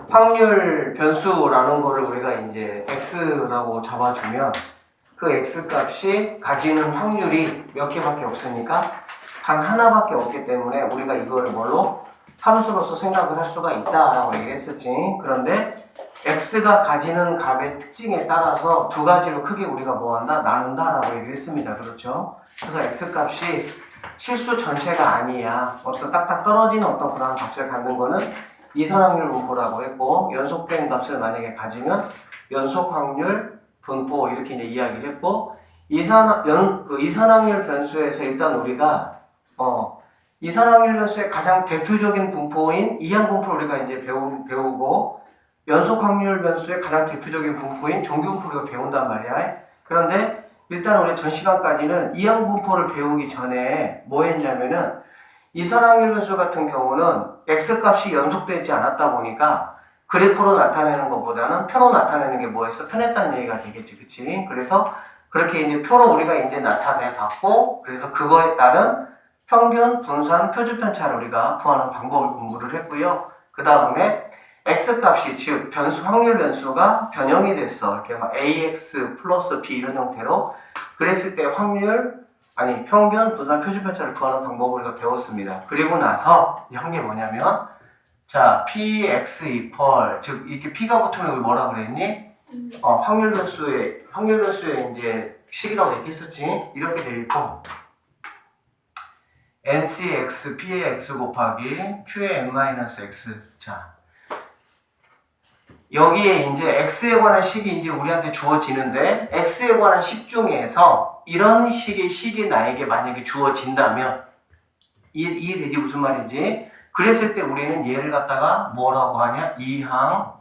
확률 변수라는 거를 우리가 이제 x라고 잡아주면 그 x 값이 가지는 확률이 몇 개밖에 없으니까 단 하나밖에 없기 때문에 우리가 이거를 뭘로 함수로서 생각을 할 수가 있다라고 얘기했었지. 그런데 x가 가지는 값의 특징에 따라서 두 가지로 크게 우리가 뭐한다? 나눈다라고 얘기했습니다. 그렇죠? 그래서 x 값이 실수 전체가 아니야. 어떤 딱딱 떨어지는 어떤 그런 값을 갖는 거는 이산확률 분포라고 했고, 연속된 값을 만약에 가지면 연속확률 분포 이렇게 이제 이야기를 했고, 이산확률 변수에서 일단 우리가 이산확률 변수의 가장 대표적인 분포인 이항분포를 우리가 이제 배우고, 연속확률 변수의 가장 대표적인 분포인 정규분포를 우리가 배운단 말이야. 그런데 일단 우리 전 시간까지는 이항분포를 배우기 전에 뭐 했냐면은 이산확률 변수 같은 경우는 x값이 연속되지 않았다 보니까 그래프로 나타내는 것보다는 표로 나타내는 게 뭐였어? 편했다는 얘기가 되겠지, 그치? 그래서 그렇게 이제 표로 우리가 이제 나타내 봤고, 그래서 그거에 따른 평균, 분산, 표준편차를 우리가 구하는 방법을 공부를 했고요. 그 다음에 x값이, 즉 확률 변수가 변형이 됐어. 이렇게 막 ax 플러스 b 이런 형태로. 그랬을 때 평균, 분산, 표준편차를 구하는 방법을 우리가 배웠습니다. 그리고 나서 한 게 뭐냐면, 자, px 즉 이렇게 p가 붙으면 우리 뭐라 그랬니? 확률 변수의 이제 식이라고 얘기했었지. 이렇게 돼 있고, ncx p의 x 곱하기 q의 n-x. 자, 여기에 이제 x에 관한 식이 이제 우리한테 주어지는데, x에 관한 식 중에서 이런 식의 식이 나에게 만약에 주어진다면, 이해되지? 무슨 말인지? 그랬을 때 우리는 얘를 갖다가 뭐라고 하냐? 이항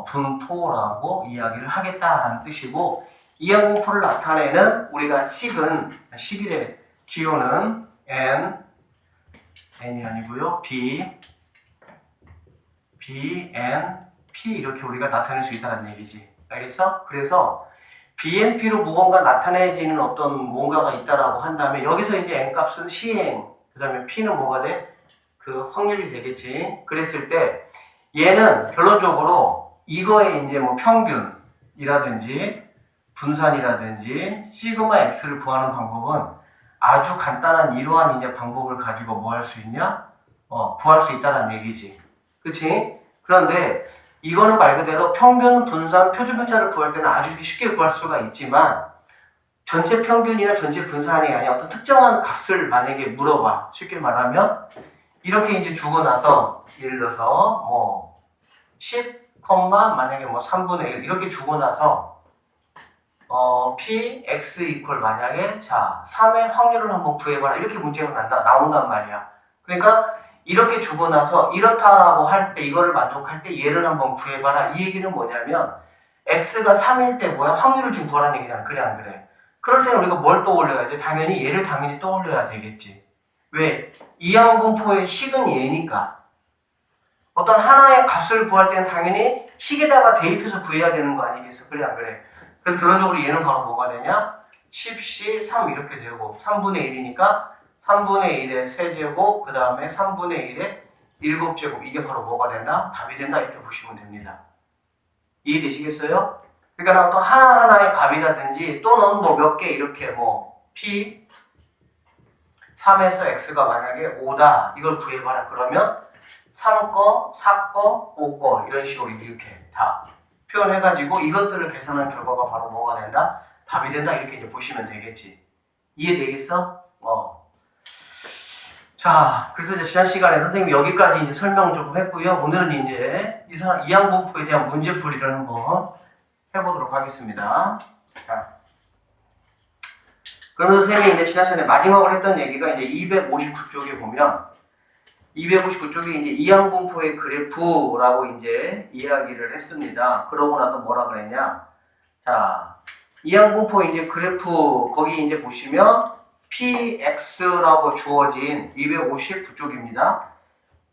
분포라고 이야기를 하겠다라는 뜻이고, 이항 분포를 나타내는 우리가 식의 기호는 n이 아니고요, b, n, p 이렇게 우리가 나타낼 수 있다는 얘기지. 알겠어? 그래서 BNP로 무언가 나타내지는 어떤 뭔가가 있다라고 한다면, 여기서 이제 n값은 시행, 그 다음에 p는 뭐가 돼? 그 확률이 되겠지. 그랬을 때 얘는 결론적으로 이거에 이제 뭐 평균이라든지 분산이라든지 시그마 x를 구하는 방법은 아주 간단한 이러한 이제 방법을 가지고 뭐 할 수 있냐? 구할 수 있다는 얘기지. 그치? 그런데 이거는 말 그대로 평균, 분산, 표준편차를 구할 때는 아주 쉽게 구할 수가 있지만, 전체 평균이나 전체 분산이 아닌 어떤 특정한 값을 만약에 물어봐. 쉽게 말하면 이렇게 이제 주고 나서, 예를 들어서 뭐 10, 만약에 뭐 3분의 1 이렇게 주고 나서 p, x 이퀄 만약에 3의 확률을 한번 구해봐라 이렇게 문제가 나온단 말이야. 그러니까 이렇게 주고 나서 이렇다라고 할 때, 이거를 만족할 때 얘를 한번 구해봐라. 이 얘기는 뭐냐면 x가 3일 때 뭐야? 확률을 좀 구하라는 얘기잖아. 그래 안 그래? 그럴 때는 우리가 뭘 떠올려야지? 얘를 당연히 떠올려야 되겠지. 왜? 이항분포의 식은 얘니까. 어떤 하나의 값을 구할 때는 당연히 식에다가 대입해서 구해야 되는 거 아니겠어? 그래 안 그래? 그래서 결론적으로 얘는 바로 뭐가 되냐? 10c 3 이렇게 되고, 3분의 1이니까 3분의 1의 세제곱, 그 다음에 3분의 1의 7제곱. 이게 바로 뭐가 된다? 답이 된다. 이렇게 보시면 됩니다. 이해되시겠어요? 그러니까 또 하나하나의 값이라든지 또는 뭐 몇 개 이렇게 뭐 p 3에서 x가 만약에 5다. 이걸 구해봐라. 그러면 3거, 4거, 5거 이런 식으로 이렇게 다 표현해가지고 이것들을 계산한 결과가 바로 뭐가 된다? 답이 된다. 이렇게 이제 보시면 되겠지. 이해되겠어? 자, 그래서 이제 지난 시간에 선생님이 여기까지 이제 설명 조금 했고요. 오늘은 이제 이항분포에 대한 문제풀이를 한번 해보도록 하겠습니다. 자, 그러면 선생님이 이제 지난 시간에 마지막으로 했던 얘기가 이제 259쪽에 보면 259쪽에 이제 이항분포의 그래프라고 이제 이야기를 했습니다. 그러고 나서 뭐라 그랬냐? 자, 이항분포 이제 그래프 거기 이제 보시면 px라고 주어진 259쪽입니다.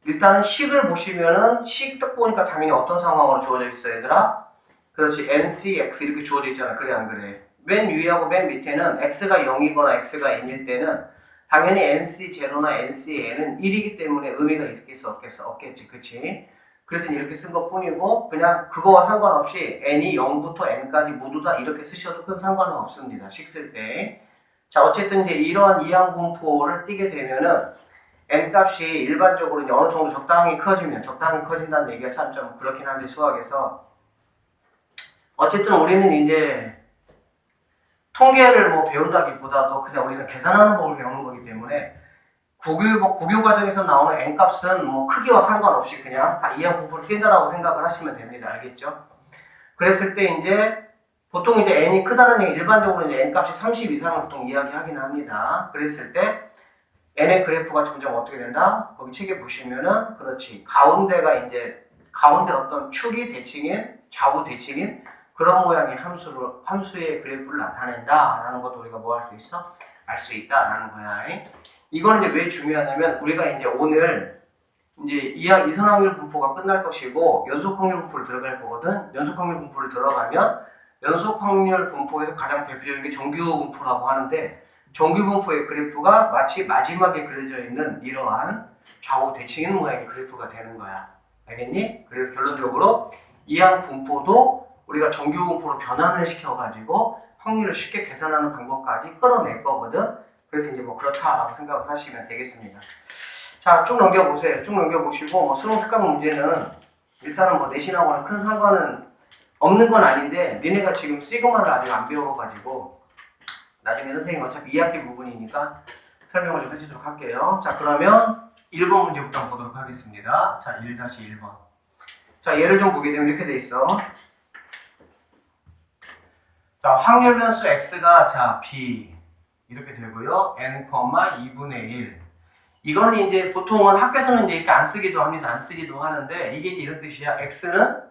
일단은 식을 보시면은 식 딱 보니까 당연히 어떤 상황으로 주어져 있어 얘들아? 그렇지, ncx 이렇게 주어져 있잖아. 그래 안 그래? 맨 위하고 맨 밑에는 x가 0이거나 x가 n일 때는 당연히 nc0나 ncn은 1이기 때문에 의미가 있겠어 없겠어? 없겠지. 그치? 그래서 이렇게 쓴 것 뿐이고 그냥 그거와 상관없이 n이 0부터 n까지 모두 다 이렇게 쓰셔도 큰 상관은 없습니다. 식 쓸 때. 자, 어쨌든 이제 이러한 이항분포를 띄게 되면은 n 값이 일반적으로 이제 어느 정도 적당히 커지면 적당히 커진다는 얘기가 참 좀 그렇긴 한데 수학에서 어쨌든 우리는 이제 통계를 뭐 배운다기보다도 그냥 우리는 계산하는 법을 배우는 거기 때문에 고교 과정에서 나오는 n 값은 뭐 크기와 상관없이 그냥 다 이항분포를 낀다라고 생각을 하시면 됩니다. 알겠죠? 그랬을 때 이제 보통 이제 n이 크다는 얘기 일반적으로 이제 n 값이 30 이상을 보통 이야기하긴 합니다. 그랬을 때 n의 그래프가 점점 어떻게 된다? 거기 책에 보시면은 그렇지 가운데가 이제 가운데 어떤 축이 대칭인 좌우 대칭인 그런 모양의 함수의 그래프를 나타낸다라는 것도 우리가 뭐 할 수 있어? 알 수 있다라는 거야. 이거는 이제 왜 중요하냐면 우리가 이제 오늘 이제 이선 확률 분포가 끝날 것이고 연속 확률 분포를 들어갈 거거든. 연속 확률 분포를 들어가면 연속 확률 분포에서 가장 대표적인 게 정규 분포라고 하는데 정규 분포의 그래프가 마치 마지막에 그려져 있는 이러한 좌우 대칭인 모양의 그래프가 되는 거야. 알겠니? 그래서 결론적으로 이항 분포도 우리가 정규 분포로 변환을 시켜가지고 확률을 쉽게 계산하는 방법까지 끌어낼 거거든. 그래서 이제 뭐 그렇다라고 생각을 하시면 되겠습니다. 자, 쭉 넘겨보세요. 쭉 넘겨보시고 뭐 수능 특강 문제는 일단은 뭐 내신하고는 큰 상관은 없는 건 아닌데 니네가 지금 시그마를 아직 안 배워가지고 나중에 선생님 어차피 2학기 부분이니까 설명을 좀 해주도록 할게요. 자, 그러면 1번 문제부터 한번 보도록 하겠습니다. 자, 1-1번. 자, 예를 좀 보게 되면 이렇게 돼 있어. 자, 확률 변수 x가 자, b 이렇게 되고요. n, 2분의 1. 이거는 이제 보통은 학교에서는 이제 이렇게 안 쓰기도 합니다. 안 쓰기도 하는데 이게 이제 이런 뜻이야. x는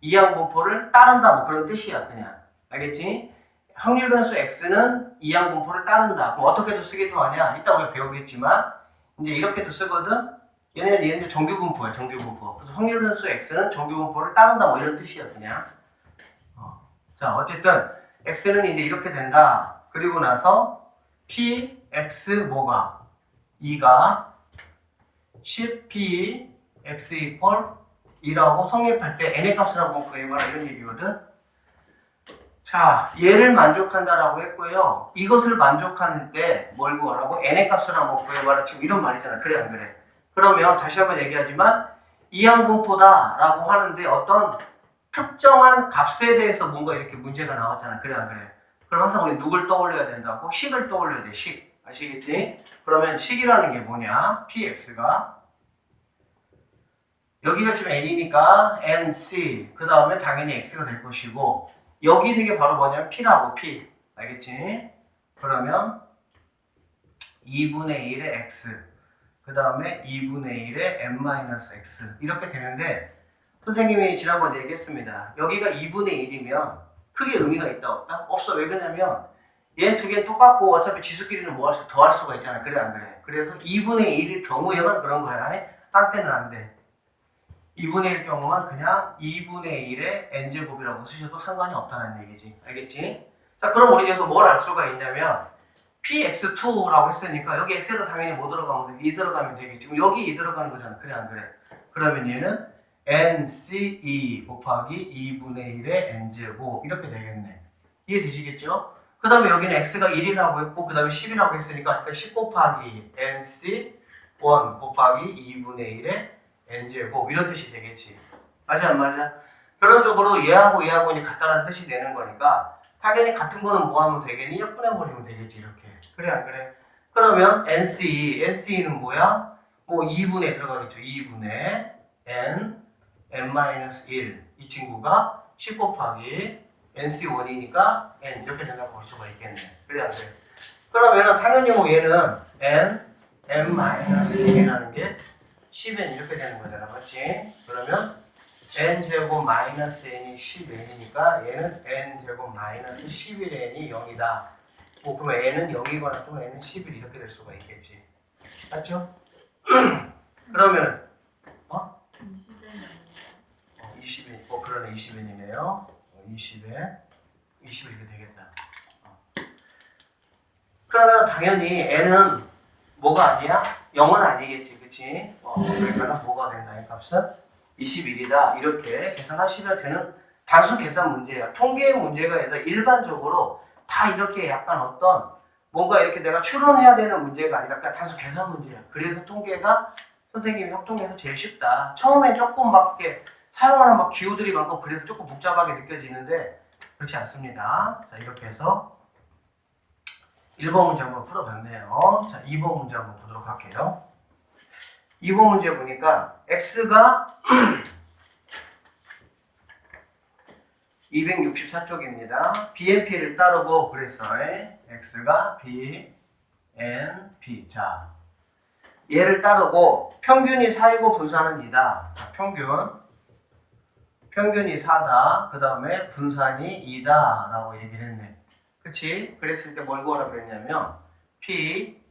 이항분포를 따른다 뭐 그런 뜻이야. 그냥. 알겠지? 확률 변수 x는 이항분포를 따른다. 그럼 어떻게도 쓰기도 하냐? 이따 우리가 배우겠지만 이제 이렇게도 쓰거든. 얘는 정규분포야. 정규분포. 그래서 확률 변수 x는 정규분포를 따른다 뭐 이런 뜻이야. 그냥. 자, 어쨌든 x는 이제 이렇게 된다. 그리고 나서 p, x 뭐가? 2가 10p, x equal 2라고 성립할 때 n의 값을 한번 구해봐라 이런 얘기거든. 자, 얘를 만족한다라고 했고요. 이것을 만족할 때 뭘 구하라고? n의 값을 한번 구해봐라. 지금 이런 말이잖아. 그래 안 그래? 그러면 다시 한번 얘기하지만 이항분포다라고 하는데 어떤 특정한 값에 대해서 뭔가 이렇게 문제가 나왔잖아. 그래 안 그래? 그럼 항상 우리 누굴 떠올려야 된다고? 식을 떠올려야 돼. 식. 아시겠지? 그러면 식이라는 게 뭐냐? px가 여기가 지금 n이니까 n, c 그 다음에 당연히 x가 될 것이고 여기 있는 게 바로 뭐냐면 p라고 p. 알겠지? 그러면 2분의 1의 x 그 다음에 2분의 1의 n-x 이렇게 되는데 선생님이 지난번에 얘기했습니다. 여기가 2분의 1이면 크게 의미가 있다 없다? 없어. 왜 그러냐면 얘 두 개는 똑같고 어차피 지수끼리는 뭐 할 수, 더 할 수가 있잖아. 그래 안 그래? 그래서 2분의 1일 경우에만 그런 거야. 딴 때는 안 돼. 2분의 1 경우만 그냥 2분의 1의 n제곱이라고 쓰셔도 상관이 없다는 얘기지. 알겠지? 자, 그럼 우리 여기서 뭘 알 수가 있냐면 px2라고 했으니까 여기 x에다 당연히 뭐 들어가면 돼? 2 들어가면 되겠지. 지금 여기 2 들어가는 거잖아. 그래 안 그래? 그러면 얘는 nc2 곱하기 2분의 1의 n제곱 이렇게 되겠네. 이해되시겠죠? 그 다음에 여기는 x가 1이라고 했고 그 다음에 10이라고 했으니까 10 곱하기 nc1 곱하기 2분의 1의 n제곱 이런 뜻이 되겠지. 맞아 안 맞아? 결론적으로 얘하고 얘하고 이제 같다는 뜻이 되는 거니까 당연히 같은 거는 뭐 하면 되겠니? 약분해버리면 되겠지 이렇게. 그래 안 그래? 그러면 NC는 뭐야? 뭐 2분에 들어가겠죠. 2분의 n-1 이 친구가 10 곱하기 NC1이니까 n 이렇게 된다고 볼 수가 있겠네. 그래 안 그래? 그러면 당연히 뭐 얘는 n-1이라는 게 10n 이렇게 되는 거잖아. 맞지? 그러면 n제곱 마이너스 n이 10n이니까 얘는 n제곱 마이너스 11n이 0이다. 뭐 그러면 n은 0이거나 또 n은 11 이렇게 될 수가 있겠지. 맞죠? 그러면 20n. 그러네 20n이네요. 20에 20 이렇게 되겠다. 그러면 당연히 n은 뭐가 아니야? 0은 아니겠지. 그치? 그러니까 뭐가 된다 이 값은? 21이다. 이렇게 계산하시면 되는 단수 계산 문제예요. 통계 문제가 아니라 일반적으로 다 이렇게 약간 어떤 뭔가 이렇게 내가 추론해야 되는 문제가 아니라 그냥 단수 계산 문제야. 그래서 통계가 선생님이 협동해서 제일 쉽다. 처음에 조금 막 이렇게 사용하는 막 기호들이 많고 그래서 조금 복잡하게 느껴지는데 그렇지 않습니다. 자, 이렇게 해서 1번 문제 한번 풀어봤네요. 자, 2번 문제 한번 보도록 할게요. 2번 문제 보니까 x가 264쪽입니다. BNP를 따르고 그래서 x가 BNP. 자, 얘를 따르고 평균이 4이고 분산은 2다. 자, 평균이 4다. 그 다음에 분산이 2다 라고 얘기를 했네. 그치? 그랬을 때 뭘 구하라 그랬냐면 P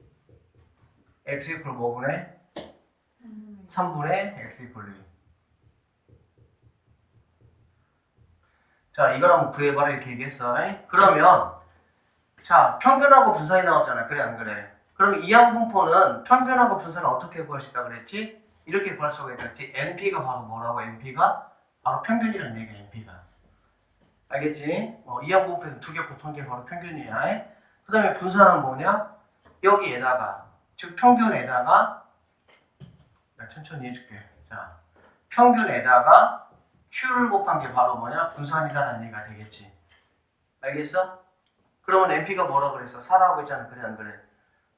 x 이퀄 뭐분의 3분의 x 이퀄 2. 자, 이걸 한번 구해봐라 이렇게 얘기했어. 그러면 자, 평균하고 분산이 나왔잖아. 그래 안 그래? 그럼 이항분포는 평균하고 분산을 어떻게 구할 수 있다 그랬지? 이렇게 구할 수가 있겠지. NP가 바로 뭐라고? NP가 바로 평균이라는 얘기야. NP가 알겠지? 이항분포에서 두 개 곱한 게 바로 평균이야. 그 다음에 분산은 뭐냐? 여기에다가 즉 평균에다가 천천히 해줄게. 자, 평균에다가 Q를 곱한 게 바로 뭐냐? 분산이다라는 얘기가 되겠지. 알겠어? 그러면 NP가 뭐라 그랬어? 4라고 했잖아. 그래 안 그래?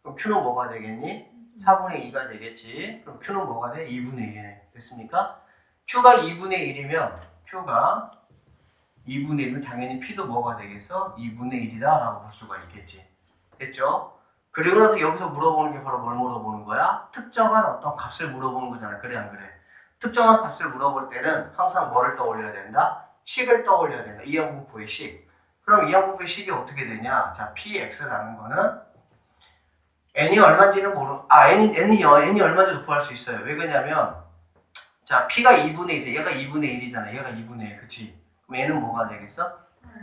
그럼 Q는 뭐가 되겠니? 4분의 2가 되겠지. 그럼 Q는 뭐가 돼? 2분의 1이네. 됐습니까? Q가 2분의 1이면 Q가 2분의 1이면 당연히 P도 뭐가 되겠어? 2분의 1이다 라고 볼 수가 있겠지. 됐죠? 그리고 나서 여기서 물어보는 게 바로 뭘 물어보는 거야? 특정한 어떤 값을 물어보는 거잖아. 그래 안 그래? 특정한 값을 물어볼 때는 항상 뭐를 떠올려야 된다? 식을 떠올려야 된다. 이항분포의 식. 그럼 이항분포의 식이 어떻게 되냐? 자, px라는 거는 n이 얼마인지는 n이 얼마인지도 구할 수 있어요. 왜 그러냐면 자, p가 2분의 1, 얘가 2분의 1이잖아. 얘가 2분의 1, 그치? 그럼 n은 뭐가 되겠어?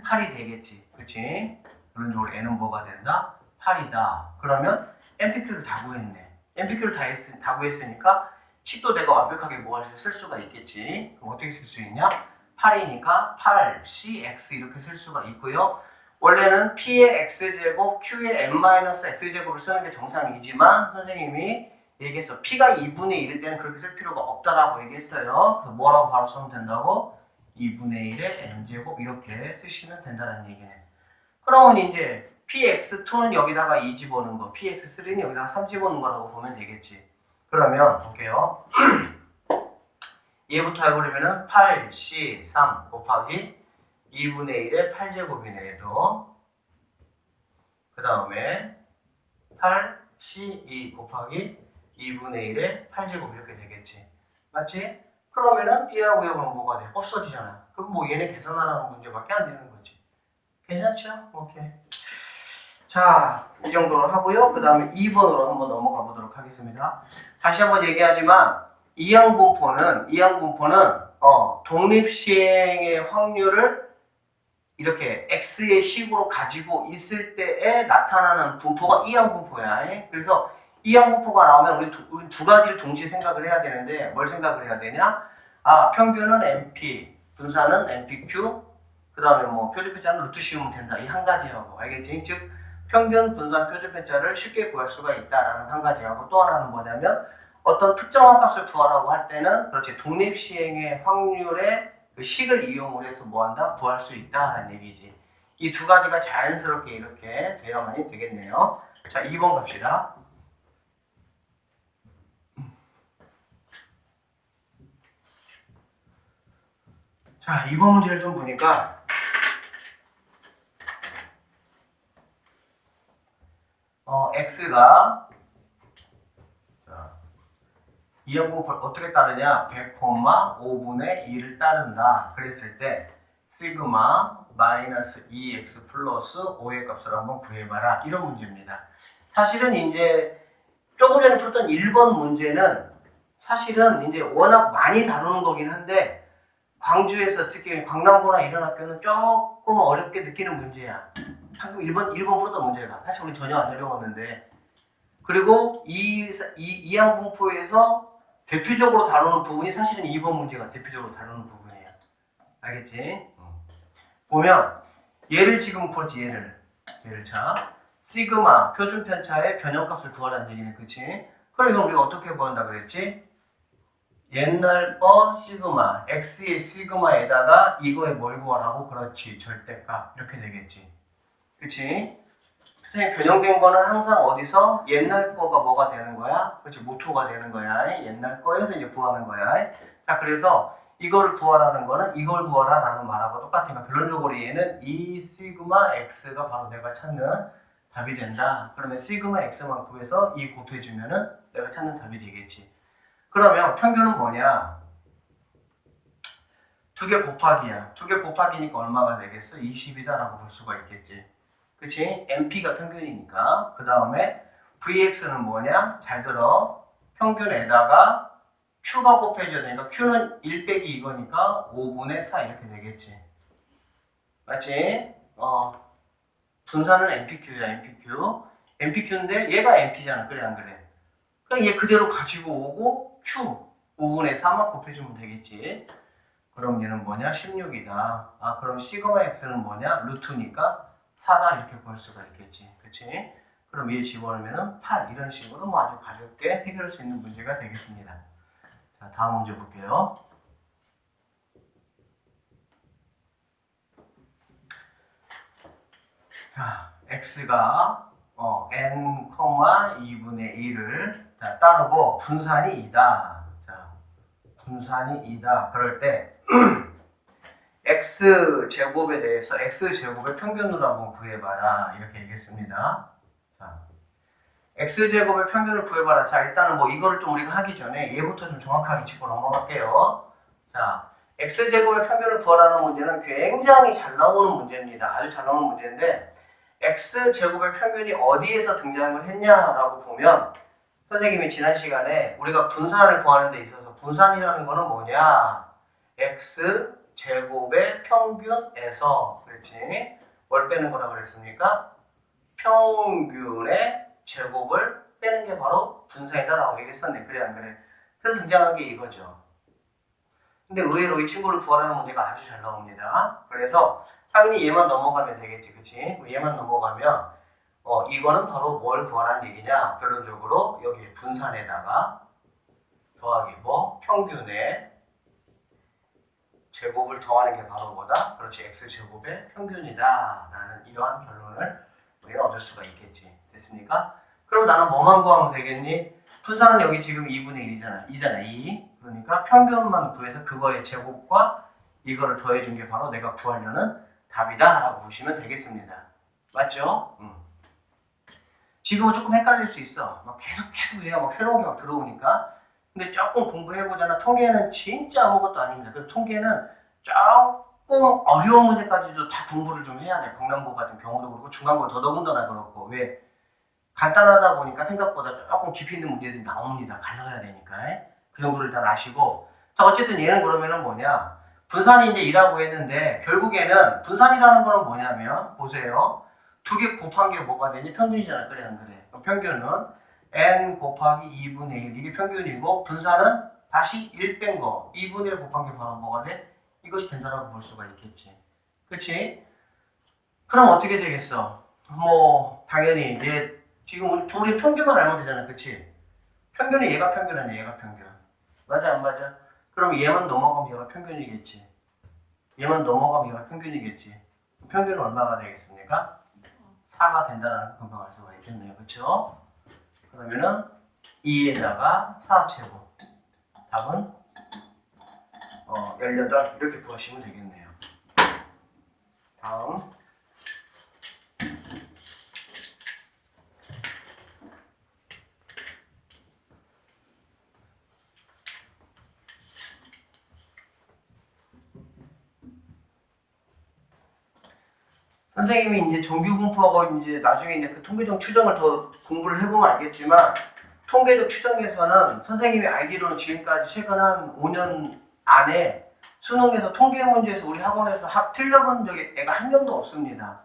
8이 되겠지. 그치? 그런 쪽으로 n은 뭐가 된다? 8이다. 그러면 NPQ를 다 구했네. NPQ를 다 구했으니까 식도 내가 완벽하게 쓸 수가 있겠지. 그럼 어떻게 쓸 수 있냐? 8이니까 8, CX 이렇게 쓸 수가 있고요. 원래는 P의 X제곱, Q의 N-X제곱을 쓰는 게 정상이지만 선생님이 얘기했어. P가 2분의 1일 때는 그렇게 쓸 필요가 없다라고 얘기했어요. 그래서 뭐라고 바로 쓰면 된다고? 2분의 1의 N제곱 이렇게 쓰시면 된다는 얘기네. 그러면 이제 PX2는 여기다가 2 집어넣은 거, PX3는 여기다가 3 집어넣은 거라고 보면 되겠지. 그러면 볼게요. 얘부터 해보려면은 8C3 곱하기 2분의 1의 8제곱이네 얘도. 그 다음에 8C2 곱하기 2분의 1의 8제곱 이렇게 되겠지. 맞지? 그러면은 얘하고 얘하고는 뭐가 돼? 없어지잖아. 그럼 뭐 얘네 계산하라는 문제밖에 안 되는 거지. 괜찮죠? 오케이. 자, 이 정도로 하고요. 그 다음에 2번으로 한번 넘어가 보도록 하겠습니다. 다시 한번 얘기하지만 이항분포는 독립시행의 확률을 이렇게 x의 식으로 가지고 있을 때에 나타나는 분포가 이항분포야. 그래서 이항분포가 나오면 우리 두 가지를 동시에 생각을 해야 되는데 뭘 생각을 해야 되냐? 평균은 NP, 분산은 NPQ, 그 다음에 뭐 표준편차는 루트 씌우면 된다. 이 한 가지하고 알겠지? 즉 평균, 분산, 표준편차를 쉽게 구할 수가 있다라는 한 가지하고 또 하나는 뭐냐면 어떤 특정한 값을 구하라고 할 때는 그렇지 독립시행의 확률의 그 식을 이용을 해서 뭐한다? 구할 수 있다라는 얘기지. 이 두 가지가 자연스럽게 이렇게 되어야만이 되겠네요. 자, 2번 갑시다. 자, 2번 문제를 좀 보니까 x가 이항분포를 어떻게 따르냐? 100,5분의 2를 따른다. 그랬을 때 시그마 마이너스 2x 플러스 5의 값을 한번 구해봐라. 이런 문제입니다. 사실은 이제 조금 전에 풀었던 1번 문제는 사실은 이제 워낙 많이 다루는 거긴 한데 광주에서 특히 광남고나 이런 학교는 조금 어렵게 느끼는 문제야. 방금 1번 풀었던 문제가 사실 우리 전혀 안 어려웠는데 그리고 이항분포에서 대표적으로 다루는 부분이 사실은 2번 문제가 대표적으로 다루는 부분이에요. 알겠지? 보면 얘를 지금 구했지. 얘를 자 시그마 표준 편차의 변형값을 구하라는 얘기네. 그치? 그럼 이건 우리가 어떻게 구한다 그랬지? 옛날 거 시그마 x의 시그마에다가 이거에 뭘 구하라고? 그렇지. 절대값 이렇게 되겠지. 그치? 선생님 변형된 거는 항상 어디서? 옛날 거가 뭐가 되는 거야? 그렇지. 모토가 되는 거야. 옛날 거에서 이제 구하는 거야. 자, 그래서 이거를 구하라는 거는 이걸 구하라라는 말하고 똑같으니까 결론적으로 얘는 이 시그마 x가 바로 내가 찾는 답이 된다. 그러면 시그마 x만 구해서 이 곱해주면은 내가 찾는 답이 되겠지. 그러면 평균은 뭐냐? 2개 곱하기야. 2개 곱하기니까 얼마가 되겠어? 20이다라고 볼 수가 있겠지. 그치? MP가 평균이니까. 그 다음에 VX는 뭐냐? 잘 들어. 평균에다가 Q가 곱해져야 되니까 Q는 1 빼기 이거니까 5분의 4 이렇게 되겠지. 맞지? 분산은 MPQ야, MPQ. MPQ인데 얘가 MP잖아. 그래, 안 그래? 그럼 얘 그대로 가지고 오고 Q 5분의 4만 곱해주면 되겠지. 그럼 얘는 뭐냐? 16이다. 아, 그럼 시그마 X는 뭐냐? 루트니까 4다 이렇게 볼 수가 있겠지. 그치? 그럼 얘 집어넣으면 8 이런 식으로 뭐 아주 가볍게 해결할 수 있는 문제가 되겠습니다. 자, 다음 문제 볼게요. 자, x가 n, 2분의 1을 따르고 분산이 2다. 자, 분산이 2다. 그럴 때 x제곱에 대해서 x제곱의 평균으로 한번 구해봐라. 이렇게 얘기했습니다. 자, x제곱의 평균을 구해봐라. 자, 일단은 뭐 이거를 좀 우리가 하기 전에 얘부터 좀 정확하게 짚고 넘어갈게요. 자, x제곱의 평균을 구하라는 문제는 굉장히 잘 나오는 문제입니다. 아주 잘 나오는 문제인데 x제곱의 평균이 어디에서 등장을 했냐라고 보면 선생님이 지난 시간에 우리가 분산을 구하는 데 있어서 분산이라는 거는 뭐냐? x제곱의 평균에서 그렇지? 뭘 빼는 거라고 그랬습니까? 평균의 제곱을 빼는 게 바로 분산이다라고 얘기했었네. 그래 안 그래? 그래서 등장한 게 이거죠. 근데 의외로 이 친구를 구하라는 문제가 아주 잘 나옵니다. 그래서 당연히 얘만 넘어가면 되겠지. 그치? 얘만 넘어가면 이거는 바로 뭘 구하라는 얘기냐? 결론적으로 여기 분산에다가 더하기 뭐? 평균의 제곱을 더하는 게 바로 뭐다? 그렇지. x제곱의 평균이다 라는 이러한 결론을 우리가 얻을 수가 있겠지. 됐습니까? 그럼 나는 뭐만 구하면 되겠니? 분산은 여기 지금 2분의 1이잖아. 2잖아. 2. 그러니까 평균만 구해서 그거의 제곱과 이거를 더해준 게 바로 내가 구하려는 답이다 라고 보시면 되겠습니다. 맞죠? 지금은 조금 헷갈릴 수 있어. 막 계속 우리가 막 새로운 게 막 들어오니까. 근데 조금 공부해보잖아. 통계는 진짜 아무것도 아닙니다. 그래서 통계는 조금 어려운 문제까지도 다 공부를 좀 해야 돼. 강남고 같은 경우도 그렇고 중간고 더더군다나 그렇고. 왜? 간단하다 보니까 생각보다 조금 깊이 있는 문제들이 나옵니다. 갈라가야 되니까. 그 정도를 다 아시고. 자, 어쨌든 얘는 그러면은 뭐냐? 분산이 이제 2라고 했는데, 결국에는 분산이라는 거는 뭐냐면, 보세요. 2개 곱한 게 뭐가 되니? 평균이잖아. 그래, 안 그래? 그럼 평균은 n 곱하기 2분의 1. 이게 평균이고, 분산은 다시 1 뺀 거. 2분의 1 곱한 게 바로 뭐가 돼? 이것이 된다라고 볼 수가 있겠지. 그치? 그럼 어떻게 되겠어? 뭐, 당연히, 지금 우리 평균만 알면 되잖아. 그치? 평균은 얘가 평균 아니야. 얘가 평균. 맞아, 안 맞아? 그럼 얘만 넘어가면 얘가 평균이겠지. 얘만 넘어가면 얘가 평균이겠지. 평균은 얼마가 되겠습니까? 4가 된다는 금방 알 수가 있겠네요. 그쵸? 그러면은 2에다가 4제곱. 답은 18 이렇게 구하시면 되겠네요. 다음. 선생님이 이제 정규 분포하고 이제 나중에 이제 그 통계적 추정을 더 공부를 해보면 알겠지만 통계적 추정에서는 선생님이 알기로는 지금까지 최근 한 5년 안에 수능에서 통계 문제에서 우리 학원에서 틀려본 적이 애가 한 명도 없습니다.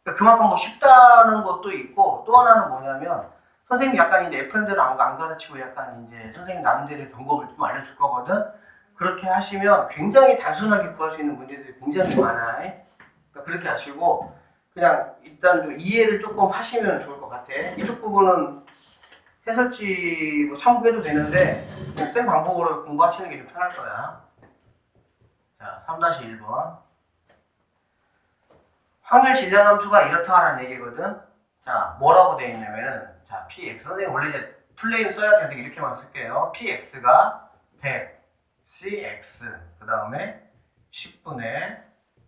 그러니까 그만큼 뭐 쉽다는 것도 있고 또 하나는 뭐냐면 선생님이 약간 이제 FM대로 안 가르치고 약간 이제 선생님 나름대로의 방법을 좀 알려줄 거거든. 그렇게 하시면 굉장히 단순하게 구할 수 있는 문제들이 굉장히 많아. 그러니까 그렇게 하시고 그냥 일단 좀 이해를 조금 하시면 좋을 것 같아. 이쪽 부분은 해설지 뭐 참고해도 되는데 그냥 쌤 방법으로 공부하시는 게 좀 편할 거야. 자, 3-1번. 확률 질량함수가 이렇다라는 얘기거든. 자, 뭐라고 되어 있냐면은 자, px 선생님 원래 이제 플레이는 써야 되는데 이렇게만 쓸게요. px가 100 cx 그 다음에 10분의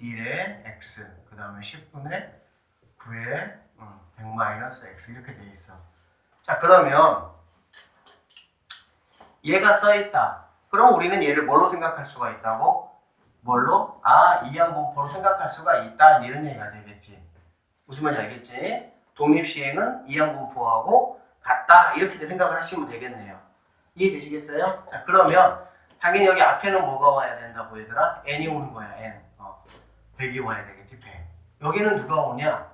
1의 x 그 다음에 10분의 9의 100-x 이렇게 되어 있어. 자, 그러면 얘가 써있다. 그럼 우리는 얘를 뭘로 생각할 수가 있다고? 뭘로? 이항분포로 생각할 수가 있다. 이런 얘기가 되겠지. 무슨 말인지 알겠지? 독립시행은 이항분포하고 같다. 이렇게 생각을 하시면 되겠네요. 이해되시겠어요? 자, 그러면 당연히 여기 앞에는 뭐가 와야 된다고 얘들아? n이 오는 거야. n. 100이 와야 되겠지. 100. 여기는 누가 오냐?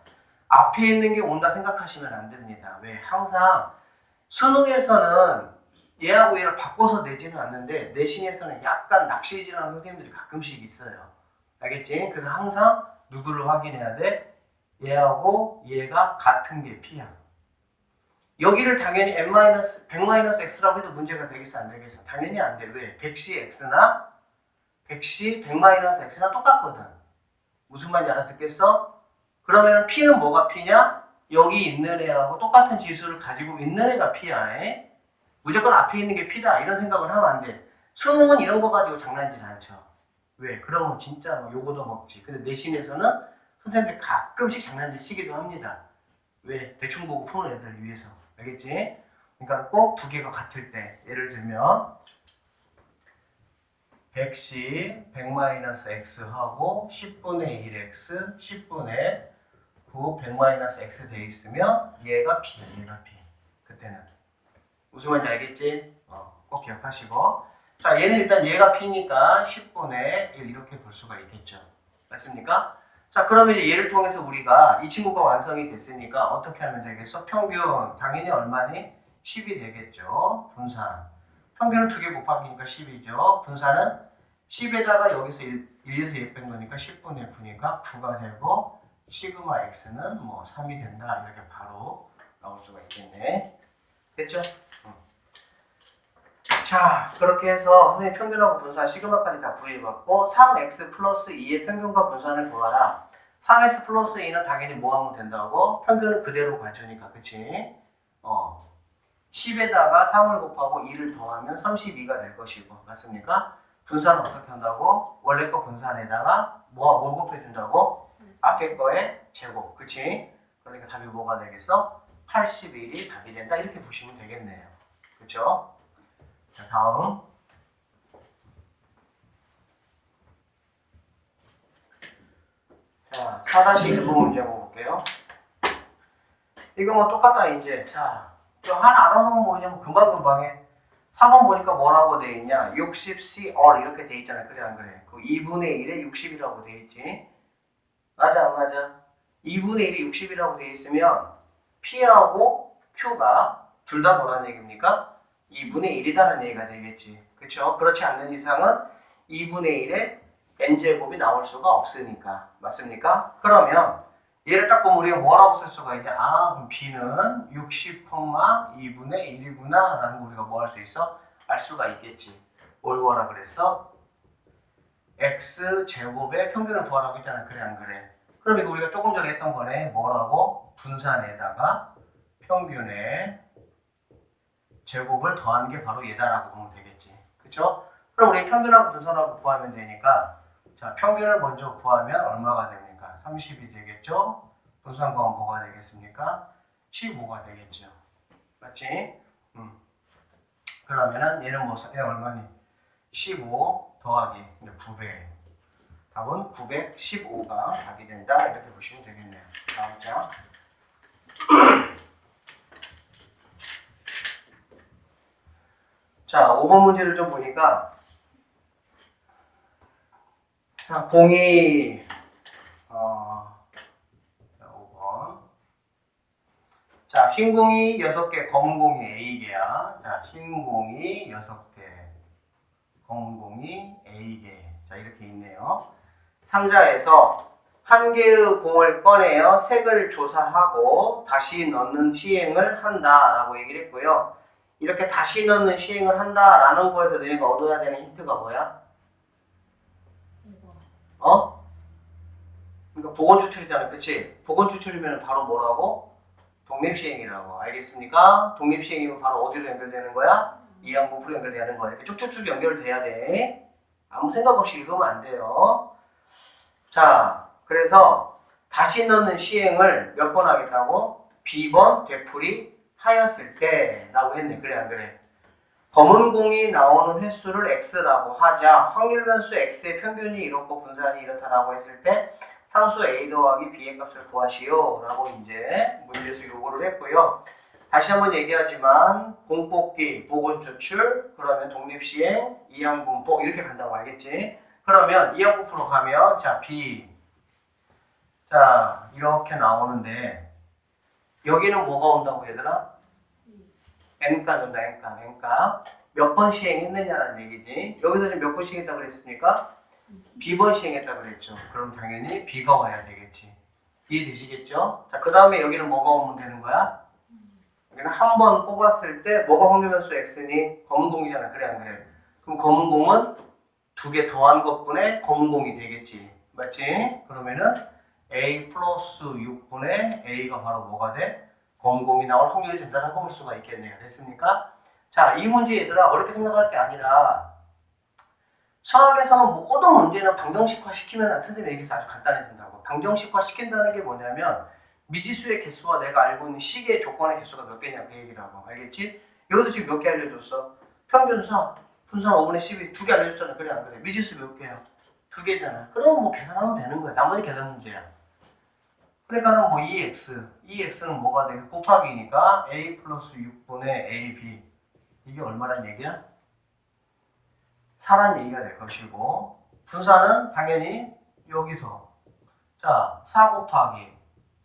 앞에 있는 게 온다 생각하시면 안 됩니다. 왜? 항상 수능에서는 얘하고 얘를 바꿔서 내지는 않는데 내신에서는 약간 낚시질하는 선생님들이 가끔씩 있어요. 알겠지? 그래서 항상 누구를 확인해야 돼? 얘하고 얘가 같은 게 P야. 여기를 당연히 n-100-x라고 해도 문제가 되겠어 안 되겠어? 당연히 안 돼. 왜? 100C x나 100C 100-x나 똑같거든. 무슨 말인지 알아듣겠어? 그러면 P는 뭐가 P냐? 여기 있는 애하고 똑같은 지수를 가지고 있는 애가 P야. 무조건 앞에 있는 게 P다 이런 생각을 하면 안 돼. 수능은 이런 거 가지고 장난질 않죠. 왜? 그러면 진짜 뭐 요거도 먹지. 근데 내신에서는 선생님들이 가끔씩 장난질 치기도 합니다. 왜? 대충 보고 푸는 애들 위해서. 알겠지? 그러니까 꼭 두 개가 같을 때 예를 들면 100C 100-x하고 10분의 1x 10분의 9 100-x 돼 있으면 얘가 P야. 얘가 P. 그때는 무슨 말인지 알겠지? 꼭 기억하시고. 자, 얘는 일단 얘가 P니까 10분의 1 이렇게 볼 수가 있겠죠. 맞습니까? 자, 그러면 이제 얘를 통해서 우리가 이 친구가 완성이 됐으니까 어떻게 하면 되겠어? 평균 당연히 얼마니? 10이 되겠죠. 분산. 평균은 2개 곱하기니까 10이죠. 분산은 10에다가 여기서 1에서 1 뺀 거니까 10분의 9니까 9가 되고 시그마 x는 뭐 3이 된다. 이렇게 바로 나올 수가 있겠네. 됐죠? 자, 그렇게 해서 선생님 평균하고 분산 시그마까지 다 구해봤고 3x 플러스 2의 평균과 분산을 구하라. 3x 플러스 2는 당연히 뭐 하면 된다고? 평균을 그대로 가져오니까 그치? 10에다가 3을 곱하고 2를 더하면 32가 될 것이고 맞습니까? 분산은 어떻게 한다고? 원래 거 분산에다가 뭘 곱해준다고? 앞에 거에 제곱 그치? 그러니까 답이 뭐가 되겠어? 81이 답이 된다 이렇게 보시면 되겠네요. 그쵸? 자, 다음. 자, 4-1번 문제 한번 볼게요. 이거 뭐 똑같다, 이제. 자, 이거 하나 알아놓으면 뭐냐면 금방금방 해. 4번 보니까 뭐라고 돼 있냐? 60CR 이렇게 돼 있잖아. 그래, 안 그래? 그 2분의 1에 60이라고 돼 있지. 맞아, 안 맞아? 2분의 1이 60이라고 돼 있으면 P하고 Q가 둘 다 뭐라는 얘기입니까? 2분의 1이다라는 얘기가 되겠지. 그쵸? 그렇지 않는 이상은 2분의 1에 n제곱이 나올 수가 없으니까. 맞습니까? 그러면 얘를 딱 보면 우리가 뭐라고 쓸 수가 있냐? 그럼 B는 60,2분의 1이구나 라는 거 우리가 뭐 할 수 있어? 알 수가 있겠지. 뭘 구하라 그랬어? X제곱의 평균을 구하라고 했잖아. 그래 안 그래? 그럼 이거 우리가 조금 전에 했던 거네. 뭐라고? 분산에다가 평균의 제곱을 더하는 게 바로 얘다라고 보면 되겠지. 그쵸? 그럼 우리 평균하고 분산하고 구하면 되니까 자, 평균을 먼저 구하면 얼마가 됩니까? 30이 되겠죠? 분산 구하면 뭐가 되겠습니까? 15가 되겠죠. 맞지? 그러면은 얘는 뭐 얘 얼마니? 15 더하기 900. 답은 915가 답이 된다. 이렇게 보시면 되겠네요. 다음 장. 자, 5번 문제를 좀 보니까 자, 5번. 자, 흰 공이 6개, 검은 공이 A개야. 자, 흰 공이 6개, 검은 공이 A개. 자, 이렇게 있네요. 상자에서 한 개의 공을 꺼내어 색을 조사하고 다시 넣는 시행을 한다라고 얘기를 했고요. 이렇게 다시 넣는 시행을 한다라는 거에서 너희가 얻어야 되는 힌트가 뭐야? 그러니까 보건 추출이잖아, 그치? 보건 추출이면 바로 뭐라고? 독립시행이라고. 알겠습니까? 독립시행이면 바로 어디로 연결되는 거야? 이항분포로 연결되는 거야. 이렇게 쭉쭉쭉 연결돼야 돼. 아무 생각 없이 읽으면 안 돼요. 자, 그래서 다시 넣는 시행을 몇 번 하겠다고? B번 되풀이 하였을 때 라고 했네. 그래 안 그래? 검은 공이 나오는 횟수를 X라고 하자. 확률 변수 X의 평균이 이렇고 분산이 이렇다라고 했을 때 상수 A 더하기 B의 값을 구하시오 라고 이제 문제에서 요구를 했고요. 다시 한번 얘기하지만 공뽑기, 보건추출, 그러면 독립시행, 이항분포 이렇게 간다고 알겠지? 그러면 이항분포로 가면 자 B 자 이렇게 나오는데 여기는 뭐가 온다고 얘들아? N값 온다. N값 몇 번 시행했느냐는 얘기지. 여기서 지금 몇 번 시행했다고 그랬습니까? B번 시행했다고 그랬죠. 그럼 당연히 B가 와야 되겠지. 이해되시겠죠? 자, 그 다음에 여기는 뭐가 오면 되는 거야? 여기는 한 번 뽑았을 때 뭐가 확률 변수 X니? 검은 공이잖아. 그래 안 그래? 그럼 검은 공은 두 개 더한 것분의 검은 공이 되겠지. 맞지? 그러면은 A 플러스 6분의 A가 바로 뭐가 돼? 검은 공이 나올 확률이 된다라고 볼 수가 있겠네요. 됐습니까? 자, 이 문제 얘들아 어렵게 생각할 게 아니라 수학에서는 모든 문제는 방정식화 시키면 선생님이 얘기해서 아주 간단해진다고. 방정식화 시킨다는 게 뭐냐면 미지수의 개수와 내가 알고 있는 시계의 조건의 개수가 몇 개냐 그 얘기라고. 알겠지? 여기도 지금 몇 개 알려줬어? 평균사, 분산 5분의 12 두 개 알려줬잖아. 그래 안 그래? 미지수 몇 개야? 두 개잖아. 그럼 뭐 계산하면 되는 거야. 나머지 계산 문제야. 그러니까는 뭐 2x는 뭐가 되게 곱하기니까 a 플러스 6분의 ab 이게 얼마란 얘기야? 4란 얘기가 될 것이고 분산은 당연히 여기서 자 4 곱하기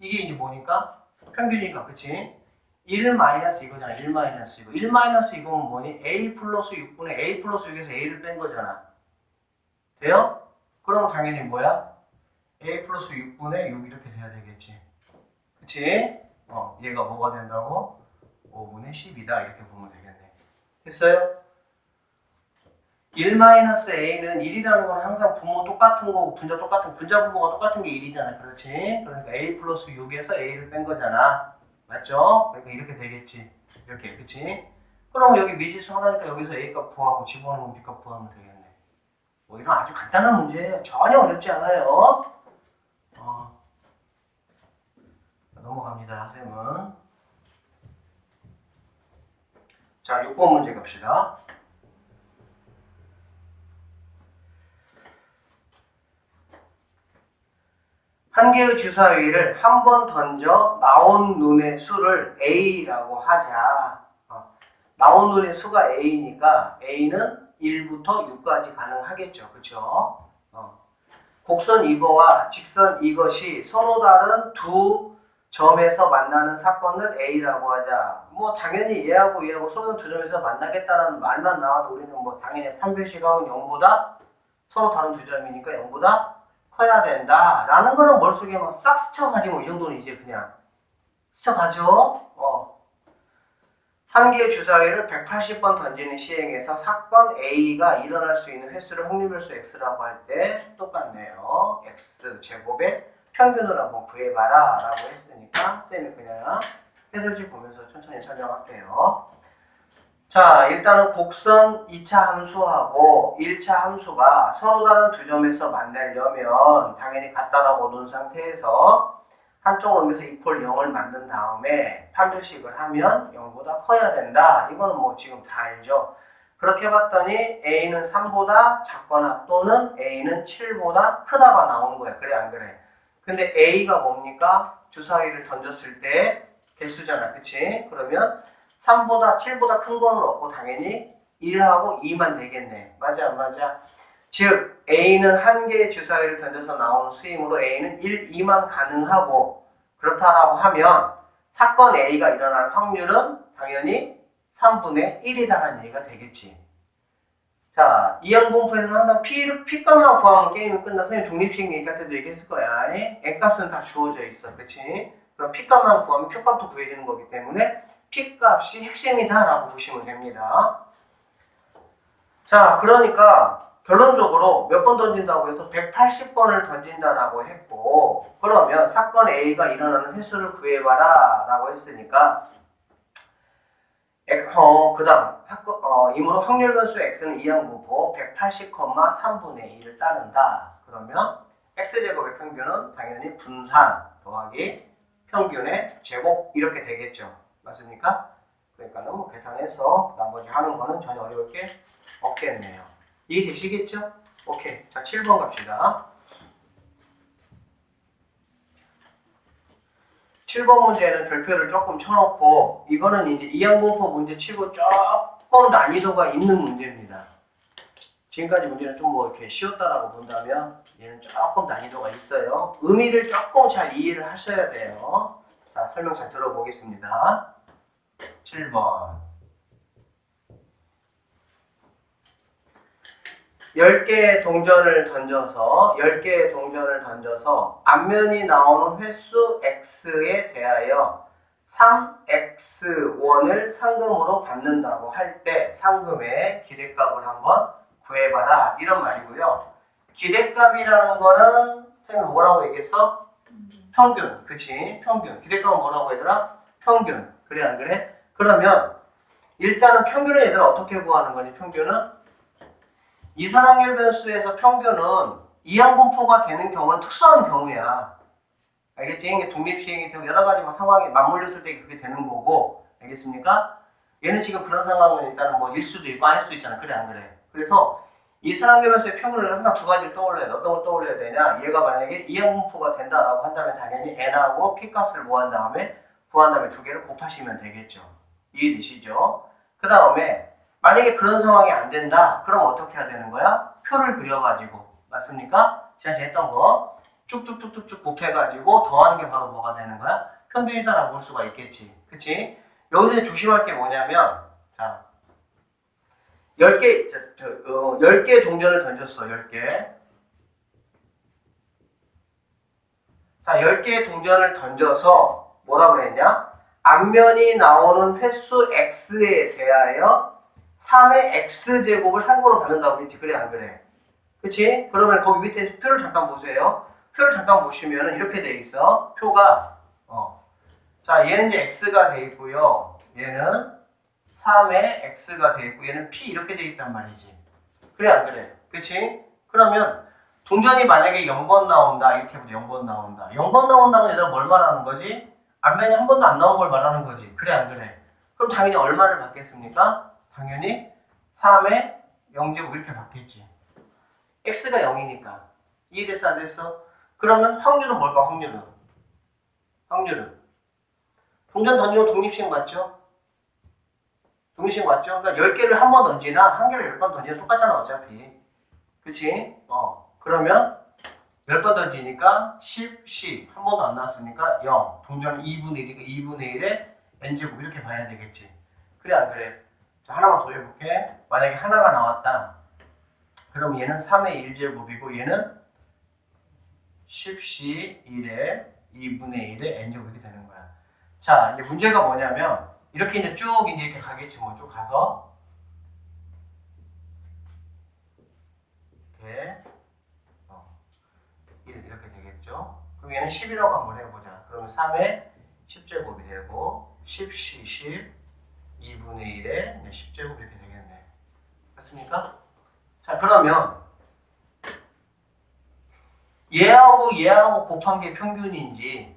이게 이제 뭐니까? 평균이니까 그치? 1 마이너스 이거잖아. 1 마이너스 이거 1 마이너스 이거는 뭐니? a 플러스 6분의 a 플러스 6에서 a를 뺀 거잖아. 돼요? 그러면 당연히 뭐야? a 플러스 6분의 6 이렇게 돼야 되겠지. 그치? 얘가 뭐가 된다고? 5분의 10이다 이렇게 보면 되겠네. 됐어요? 1-a는 1이라는 건 항상 분모 똑같은 거고 분자 똑같은 분자 분모가 똑같은 게 1이잖아. 그렇지? 그러니까 a 플러스 6에서 a를 뺀 거잖아. 맞죠? 그러니까 이렇게 되겠지. 이렇게 그치? 그럼 여기 미지수 하나니까 여기서 a 값 구하고 집어넣으면 b 값 구하면 되겠네. 뭐 이런 아주 간단한 문제예요. 전혀 어렵지 않아요. 넘어갑니다. 쌤은. 자, 6번 문제 갑시다. 한 개의 주사위를 한 번 던져 나온 눈의 수를 A라고 하자. 나온 눈의 수가 A니까 A는 1부터 6까지 가능하겠죠. 그쵸? 곡선 이거와 직선 이것이 서로 다른 두 점에서 만나는 사건을 A라고 하자. 뭐 당연히 얘하고 얘하고 서로 두 점에서 만나겠다는 말만 나와도 우리는 뭐 당연히 판별시각은 0보다 서로 다른 두 점이니까 0보다 커야 된다 라는 거는 머릿속에 막 싹 스쳐가지고 이 정도는 이제 그냥 스쳐가죠. 한 개의 주사위를 180번 던지는 시행에서 사건 A가 일어날 수 있는 횟수를 확률별수 X라고 할 때 똑같네요. X 제곱의 평균을 한번 구해봐라 라고 했으니까 쌤이 그냥 해설지 보면서 천천히 설명할게요. 자, 일단은 곡선 2차 함수하고 1차 함수가 서로 다른 두 점에서 만나려면 당연히 같다라고 놓은 상태에서 한쪽을 옮겨서 이퀄 0을 만든 다음에 판별식을 하면 0보다 커야 된다. 이거는 뭐 지금 다 알죠. 그렇게 해봤더니 A는 3보다 작거나 또는 A는 7보다 크다가 나오는 거야. 그래 안 그래? 근데 A가 뭡니까? 주사위를 던졌을 때 개수잖아. 그치? 그러면 3보다 7보다 큰 거는 없고 당연히 1하고 2만 되겠네. 맞아 안 맞아? 즉 A는 한 개의 주사위를 던져서 나오는 수임으로 A는 1, 2만 가능하고 그렇다라고 하면 사건 A가 일어날 확률은 당연히 3분의 1이다라는 얘기가 되겠지. 자, 이항분포에서는 항상 P값만 구하면 게임이 끝나. 선생님 독립식 얘기할 때도 얘기했을 거야. N값은 다 주어져 있어. 그치? 그럼 P값만 구하면 Q값도 구해지는 거기 때문에 P값이 핵심이다라고 보시면 됩니다. 자, 그러니까 결론적으로 몇 번 던진다고 해서 180번을 던진다라고 했고, 그러면 사건 A가 일어나는 횟수를 구해봐라 라고 했으니까 그 다음 이므로 확률 변수 x는 이항분포 180,3분의 1을 따른다. 그러면 x제곱의 평균은 당연히 분산 더하기 평균의 제곱 이렇게 되겠죠. 맞습니까? 그러니까는 뭐 계산해서 나머지 하는 거는 전혀 어려울 게 없겠네요. 이해되시겠죠? 오케이. 자, 7번 갑시다. 7번 문제는 별표를 조금 쳐놓고, 이거는 이제 이항분포 문제 치고 조금 난이도가 있는 문제입니다. 지금까지 문제는 좀 뭐 이렇게 쉬웠다라고 본다면, 얘는 조금 난이도가 있어요. 의미를 조금 잘 이해를 하셔야 돼요. 자, 설명 잘 들어보겠습니다. 7번. 10개의 동전을 던져서 앞면이 나오는 횟수 x에 대하여 3x1을 상금으로 받는다고 할 때 상금의 기대값을 한번 구해봐라 이런 말이고요. 기대값이라는 거는 선생님 뭐라고 얘기했어? 평균. 그치? 평균. 기대값은 뭐라고 얘들아? 평균. 그래 안 그래? 그러면 일단은 평균을 얘들아 어떻게 구하는 거니? 평균은 이산확률 변수에서 평균은 이항분포가 되는 경우는 특수한 경우야. 알겠지? 이게 독립시행이 되고 여러 가지 상황이 맞물렸을 때 그게 되는 거고, 알겠습니까? 얘는 지금 그런 상황은 일단은 뭐 일 수도 있고 아닐 수도 있잖아. 그래 안 그래? 그래서 이산확률 변수의 평균을 항상 두 가지를 떠올려야 돼. 어떤 걸 떠올려야 되냐? 얘가 만약에 이항분포가 된다라고 한다면 당연히 n하고 p값을 모은 다음에 구한 다음에 두 개를 곱하시면 되겠죠. 이해되시죠? 그 다음에 만약에 그런 상황이 안 된다. 그럼 어떻게 해야 되는 거야? 표를 그려가지고. 맞습니까? 지난 시간에 했던 거 쭉쭉쭉쭉쭉 곱해가지고 더하는 게 바로 뭐가 되는 거야? 평균이다라고 볼 수가 있겠지. 그치? 여기서 조심할 게 뭐냐면, 자, 10개 동전을 던졌어. 10개. 자, 10개의 동전을 던져서 뭐라 그랬냐? 앞면이 나오는 횟수 x에 대하여 3의 x제곱을 상고로 받는다고 했지. 그래 안 그래? 그치? 그러면 거기 밑에 표를 잠깐 보세요. 표를 잠깐 보시면 이렇게 돼 있어. 표가 자, 얘는 이제 x가 돼 있고요. 얘는 3의 x가 돼 있고 얘는 p 이렇게 돼 있단 말이지. 그래 안 그래? 그치? 그러면 동전이 만약에 0번 나온다. 이렇게 해보자. 0번 나온다. 0번 나온다면 얘들아 뭘 말하는 거지? 앞면이 한 번도 안 나온 걸 말하는 거지. 그래 안 그래? 그럼 당연히 얼마를 받겠습니까? 당연히 3의 0제곱 이렇게 받겠지. x가 0이니까. 이해됐어 안 됐어? 그러면 확률은 뭘까? 확률은 동전 던지면 독립식 맞죠? 독립식 맞죠? 그러니까 10개를 한 번 던지나 1개를 10번 던지나 똑같잖아 어차피. 그치? 그러면 10번 던지니까 10, 10 한 번도 안 나왔으니까 0. 동전 2분의 1이니까 2분의 1에 n제곱 이렇게 봐야 되겠지. 그래 안 그래? 자, 하나만 더 해볼게. 만약에 하나가 나왔다. 그럼 얘는 3의 1제곱이고 얘는 10C 1에 2분의 1에 n제곱 이렇게 되는 거야. 자, 이제 문제가 뭐냐면 이렇게 이제 쭉 이제 이렇게 가겠지 뭐 쭉 가서 이렇게 되겠죠. 그럼 얘는 10이라고 한번 해보자. 그러면 3의 10제곱이 되고 10C 10 2분의 1에 10제곱 이렇게 되겠네. 맞습니까? 자, 그러면 얘하고 곱한 게 평균인지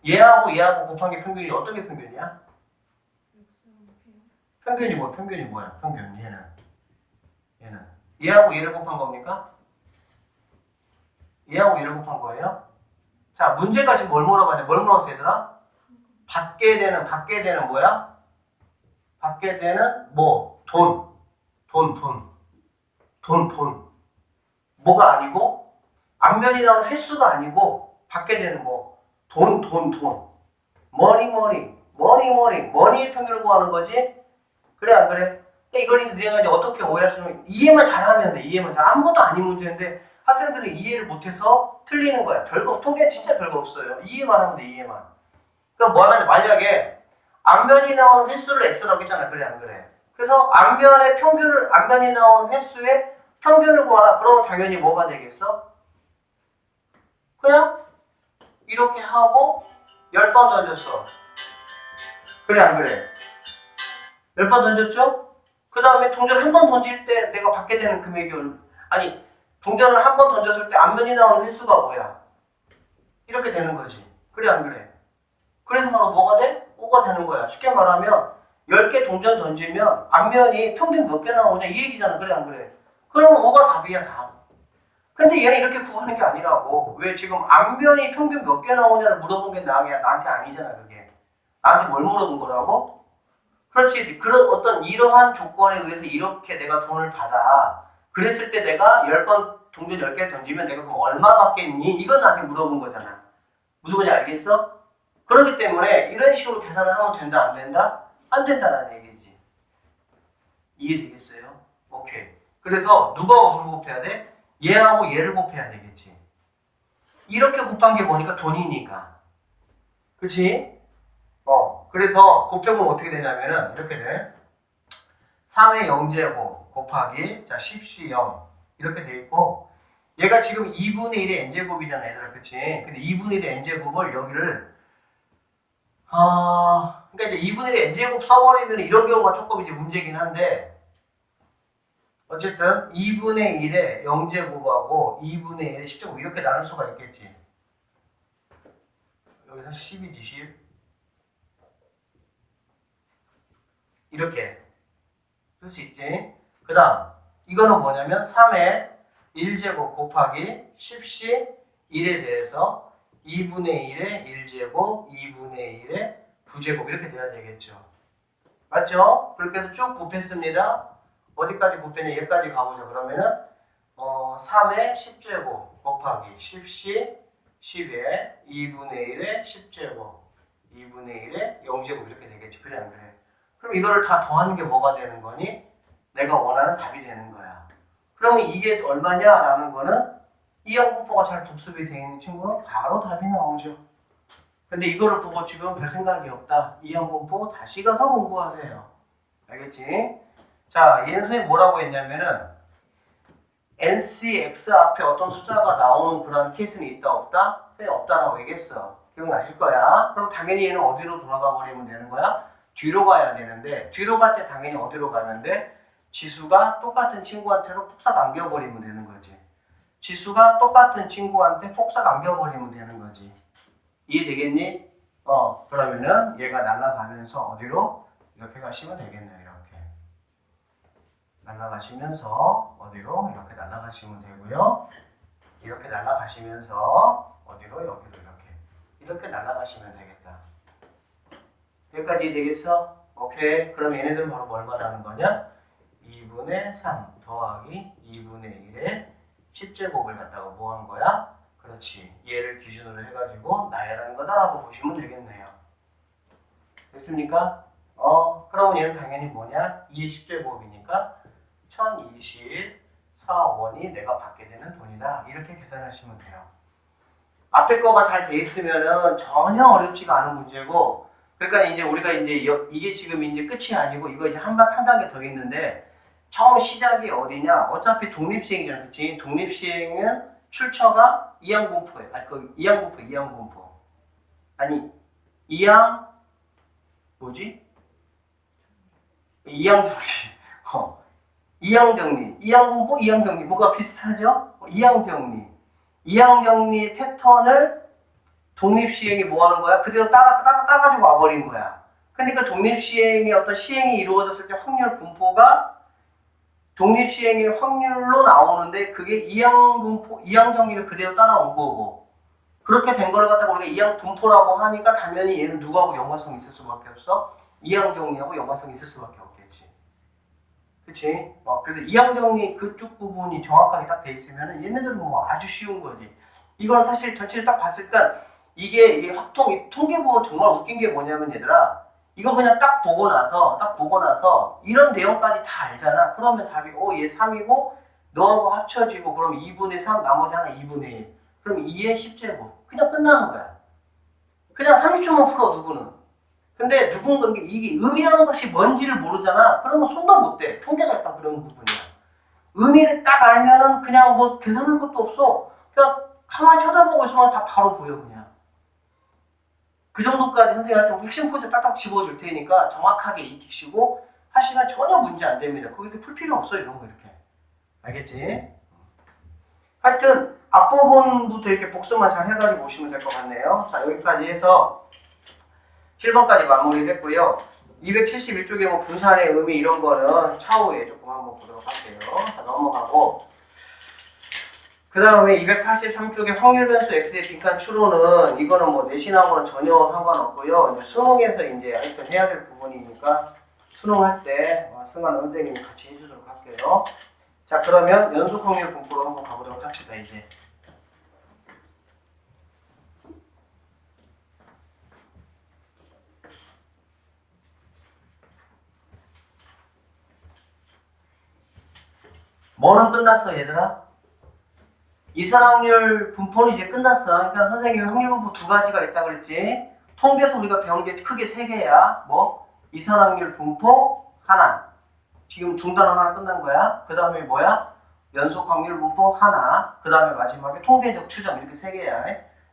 얘하고 곱한 게 평균이 어떤 게 평균이야? 평균이 뭐야? 평균 얘는 얘하고 얘를 곱한 겁니까? 얘하고 얘를 곱한 거예요? 자, 문제가 지금 뭘 물어봤냐? 뭘 물어봤어 얘들아? 받게 되는 뭐야? 받게 되는 뭐? 돈. 뭐가 아니고 앞면이 나오는 횟수가 아니고 받게 되는 뭐? 돈. 머니의 평균을 구하는 거지? 그래 안 그래? 그러니까 이걸 내가 이제 어떻게 오해할 수 있냐면 이해만 잘하면 돼. 이해만 잘. 아무것도 아닌 문제인데 학생들은 이해를 못해서 틀리는 거야. 별거 통계는 진짜 별거 없어요. 이해만 하면 돼. 이해만. 그럼 뭐 하면 만약에 앞면이 나오는 횟수를 x라고 했잖아. 그래 안 그래? 그래서 앞면이 나오는 횟수의 평균을 구하라. 그러면 당연히 뭐가 되겠어? 그냥 이렇게 하고 10번 던졌어. 그래 안 그래? 10번 던졌죠? 그 다음에 동전을 한 번 던질 때 내가 받게 되는 금액이 아니 동전을 한 번 던졌을 때 앞면이 나오는 횟수가 뭐야? 이렇게 되는 거지. 그래 안 그래? 그래서 바로 뭐가 돼? 5가 되는 거야. 쉽게 말하면 10개 동전 던지면 앞면이 평균 몇 개 나오냐 이 얘기잖아. 그래 안 그래? 그러면 5가 답이야 답. 근데 얘는 이렇게 구하는 게 아니라고. 왜 지금 앞면이 평균 몇 개 나오냐를 물어본 게 나한테 아니잖아. 그게. 나한테 뭘 물어본 거라고? 그렇지. 그런 어떤 이러한 조건에 의해서 이렇게 내가 돈을 받아. 그랬을 때 내가 10번 동전 10개를 던지면 내가 그럼 얼마 받겠니? 이건 나한테 물어본 거잖아. 무슨 말인지 알겠어? 그렇기 때문에 이런 식으로 계산을 하면 된다 안 된다? 안 된다라는 얘기지. 이해되겠어요? 오케이. 그래서 누가 어디로 곱해야 돼? 얘하고 얘를 곱해야 되겠지. 이렇게 곱한 게 뭐니까 돈이니까. 그치? 그래서 곱해보면 어떻게 되냐면은 이렇게 돼. 3의 0제곱 곱하기 자 10C 0 이렇게 돼 있고 얘가 지금 2분의 1의 n제곱이잖아 얘들아. 그치? 근데 2분의 1의 n제곱을 여기를 그러니까 이제 2분의 1의 n제곱 써버리면 이런 경우가 조금 이제 문제긴 한데 어쨌든 2분의 1의 0제곱하고 2분의 1의 10제곱 이렇게 나눌 수가 있겠지. 여기서 10이지 10 이렇게 쓸 수 있지. 그 다음 이거는 뭐냐면 3의 1제곱 곱하기 10씩 1에 대해서 2분의 1의 1제곱 2분의 1의 부제곱 이렇게 돼야 되겠죠. 맞죠? 그렇게 해서 쭉 곱했습니다. 어디까지 곱했냐 얘까지 가보자. 그러면은 3의 10제곱 곱하기 10씩 10의 2분의 1의 10제곱 2분의 1의 0제곱 이렇게 되겠지. 그래 안 그래? 그럼 이거를 다 더하는 게 뭐가 되는 거니? 내가 원하는 답이 되는 거야. 그러면 이게 얼마냐라는 거는 이항분포가 잘 독습이 되어 있는 친구는 바로 답이 나오죠. 근데 이거를 보고 지금 별 생각이 없다. 이항분포 다시 가서 공부하세요. 알겠지? 자, 얘는 선생님 뭐라고 했냐면은 NCX 앞에 어떤 숫자가 나오는 그런 케이스는 있다 없다? 선생님 없다라고 얘기했어. 기억나실 거야. 그럼 당연히 얘는 어디로 돌아가 버리면 되는 거야? 뒤로 가야 되는데 뒤로 갈 때 당연히 어디로 가면 돼? 지수가 똑같은 친구한테로 폭삭 안겨버리면 되는 거지. 지수가 똑같은 친구한테 폭삭 안겨버리면 되는 거지. 이해되겠니? 그러면은 얘가 날아가면서 어디로? 이렇게 가시면 되겠네요. 이렇게. 날아가시면서 어디로? 이렇게 날아가시면 되고요. 이렇게 날아가시면서 어디로? 여기로 이렇게 날아가시면 되겠다. 여기까지 되겠어? 오케이. 그럼 얘네들은 바로 뭘 말하는 거냐? 2분의 3 더하기 2분의 1의 10제곱을 갖다가 뭐 한 거야? 그렇지. 얘를 기준으로 해가지고 나열하는 거다라고 보시면 되겠네요. 됐습니까? 그러면 얘는 당연히 뭐냐? 2의 10제곱이니까 1024원이 내가 받게 되는 돈이다. 이렇게 계산하시면 돼요. 앞에 거가 잘 돼 있으면은 전혀 어렵지가 않은 문제고, 그러니까 이제 우리가 이제 이게 지금 이제 끝이 아니고 이거 이제 한 단계 더 있는데 처음 시작이 어디냐? 어차피 독립시행이잖아, 그렇지? 독립시행은 출처가 이항분포예요. 이항분포. 아니 뭐지? 이항정리. 이항정리. 이항분포, 이항정리. 뭐가 비슷하죠? 이항정리 패턴을 독립시행이 뭐 하는 거야? 그대로 따가지고 와버린 거야. 근데 그 독립시행의 어떤 시행이 이루어졌을 때 확률 분포가 독립시행의 확률로 나오는데 그게 이항정리를 그대로 따라온 거고, 그렇게 된 거를 갖다가 우리가 이항분포라고 하니까 당연히 얘는 누구하고 연관성이 있을 수밖에 없어? 이항정리하고 연관성이 있을 수밖에 없겠지. 그치? 그래서 이항정리 그쪽 부분이 정확하게 딱 돼 있으면 얘네들은 뭐 아주 쉬운 거지. 이건 사실 전체를 딱 봤을 때 이게 이 통계 보면 정말 웃긴 게 뭐냐면 얘들아, 이거 그냥 딱 보고 나서 이런 내용까지 다 알잖아. 그러면 답이 얘 3이고 너하고 합쳐지고 그럼 2분의 3 나머지 하나 2분의 1. 그럼 2의 10제곱. 그냥 끝나는 거야. 그냥 30초만 풀어 누구는. 근데 누군가 이게 의미하는 것이 뭔지를 모르잖아. 그러면 손도 못 대. 통계가 약간 그런 부분이야. 의미를 딱 알면은 그냥 뭐 계산할 것도 없어. 그냥 가만히 쳐다보고 있으면 다 바로 보여 그냥. 그 정도까지 선생님한테 핵심 포인트 딱딱 집어줄 테니까 정확하게 익히시고 하시면 전혀 문제 안 됩니다. 그거 이렇게 풀 필요 없어 이런 거 이렇게. 알겠지? 하여튼 앞부분부터 이렇게 복습만 잘 해가지고 오시면 될 것 같네요. 자, 여기까지 해서 7번까지 마무리를 했고요. 271쪽에 뭐 분산의 의미 이런 거는 차후에 조금 한번 보도록 할게요. 자, 넘어가고 그 다음에 283쪽에 확률 변수 x의 빈칸 추론은 이거는 뭐 내신하고는 전혀 상관없고요. 이제 수능에서 이제 하여튼 해야 될 부분이니까 수능할 때 승관 선생님이 같이 해주도록 할게요. 자, 그러면 연속 확률 분포로 한번 가보도록 합시다. 이제 뭐는 끝났어 얘들아? 이산확률 분포는 이제 끝났어. 그러니까 선생님이 확률 분포 두 가지가 있다 그랬지. 통계에서 우리가 배우는 게 크게 세 개야. 뭐? 이산확률 분포 하나. 지금 중단은 하나 끝난 거야. 그 다음에 뭐야? 연속 확률 분포 하나. 그 다음에 마지막에 통계적 추정 이렇게 세 개야.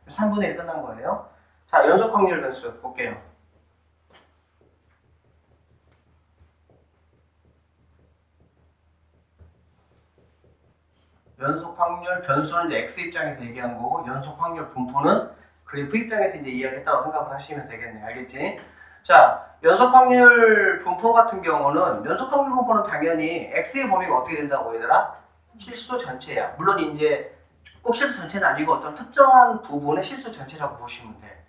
3분의 1 끝난 거예요. 자, 연속 확률 변수 볼게요. 연속 확률 변수는 이제 x 입장에서 얘기한 거고 연속 확률 분포는 그래프 입장에서 이제 이야기했다고 생각을 하시면 되겠네. 알겠지? 자, 연속 확률 분포 같은 경우는 연속 확률 분포는 당연히 x의 범위가 어떻게 된다고 얘들아? 실수 전체야. 물론 이제 꼭 실수 전체는 아니고 어떤 특정한 부분의 실수 전체라고 보시면 돼.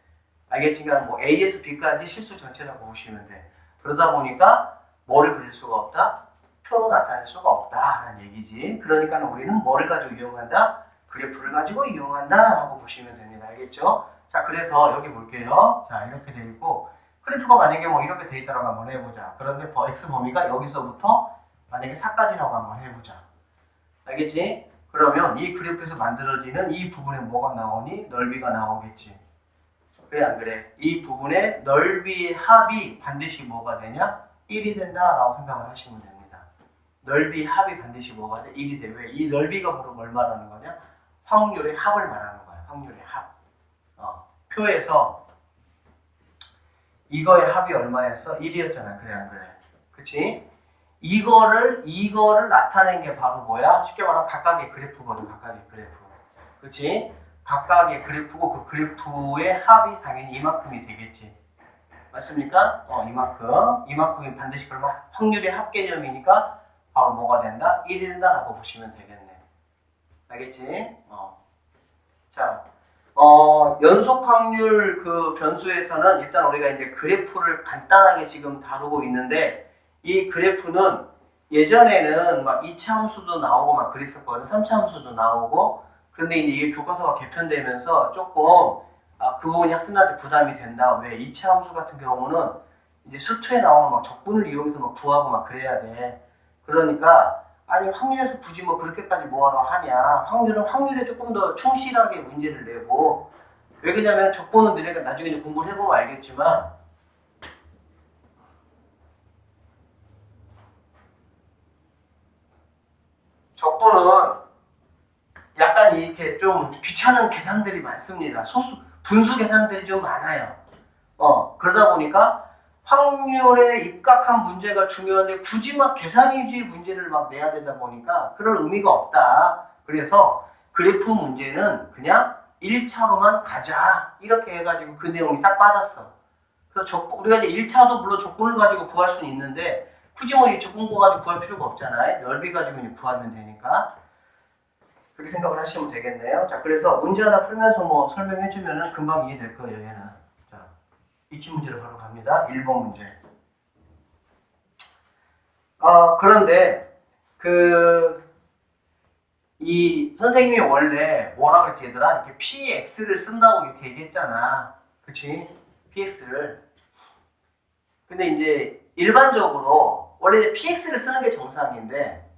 알겠지? 그러니까 뭐 a에서 b까지 실수 전체라고 보시면 돼. 그러다 보니까 뭐를 그릴 수가 없다? 표로 나타낼 수가 없다라는 얘기지. 그러니까 우리는 뭐를 가지고 이용한다? 그래프를 가지고 이용한다 라고 보시면 됩니다. 알겠죠? 자, 그래서 여기 볼게요. 자, 이렇게 돼 있고 그래프가 만약에 뭐 이렇게 돼 있다고 한번 해보자. 그런데 x 범위가 여기서부터 만약에 4까지라고 한번 해보자. 알겠지? 그러면 이 그래프에서 만들어지는 이 부분에 뭐가 나오니? 넓이가 나오겠지. 그래 안 그래? 이 부분의 넓이의 합이 반드시 뭐가 되냐? 1이 된다라고 생각을 하시면 됩니다. 넓이 합이 반드시 뭐가 돼? 1이 돼. 왜? 이 넓이가 바로 뭘 말하는 거냐? 확률의 합을 말하는 거야. 확률의 합. 표에서 이거의 합이 얼마였어? 1이었잖아. 그래 안 그래? 그치? 이거를 나타낸 게 바로 뭐야? 쉽게 말하면 각각의 그래프거든. 각각의 그래프. 그치? 각각의 그래프고 그 그래프의 합이 당연히 이만큼이 되겠지. 맞습니까? 이만큼이 반드시 그러면 확률의 합 개념이니까 바로 뭐가 된다? 1이 된다라고 보시면 되겠네. 알겠지? 자, 연속 확률 그 변수에서는 일단 우리가 이제 그래프를 간단하게 지금 다루고 있는데 이 그래프는 예전에는 막 2차 함수도 나오고 막 그랬었거든. 3차 함수도 나오고. 그런데 이제 이게 교과서가 개편되면서 조금 그 부분이 학생들한테 부담이 된다. 왜? 2차 함수 같은 경우는 이제 수투에 나오는 막 적분을 이용해서 막 구하고 막 그래야 돼. 그러니까 아니 확률에서 굳이 뭐 그렇게까지 뭐하러 하냐. 확률은 확률에 조금 더 충실하게 문제를 내고 왜 그러냐면 적분은 너네가 나중에 이제 공부를 해보면 알겠지만 적분은 약간 이렇게 좀 귀찮은 계산들이 많습니다. 분수 계산들이 좀 많아요. 그러다 보니까 확률에 입각한 문제가 중요한데 굳이 막 계산 위주의 문제를 막 내야 되다 보니까 그럴 의미가 없다. 그래서 그래프 문제는 그냥 1차로만 가자. 이렇게 해가지고 그 내용이 싹 빠졌어. 그래서 우리가 이제 1차도 물론 조건을 가지고 구할 수는 있는데 굳이 뭐 이 조건 가지고 구할 필요가 없잖아요. 넓이 가지고 구하면 되니까. 그렇게 생각을 하시면 되겠네요. 자, 그래서 문제 하나 풀면서 뭐 설명해주면은 금방 이해될 거예요, 얘는. 자, 익히 문제로 바로 갑니다. 1번 문제. 그런데, 이 선생님이 원래 뭐라 그랬지 얘들아? 이렇게 px를 쓴다고 이렇게 얘기했잖아. 그치? px를. 근데 이제 일반적으로 원래 이제 px를 쓰는 게 정상인데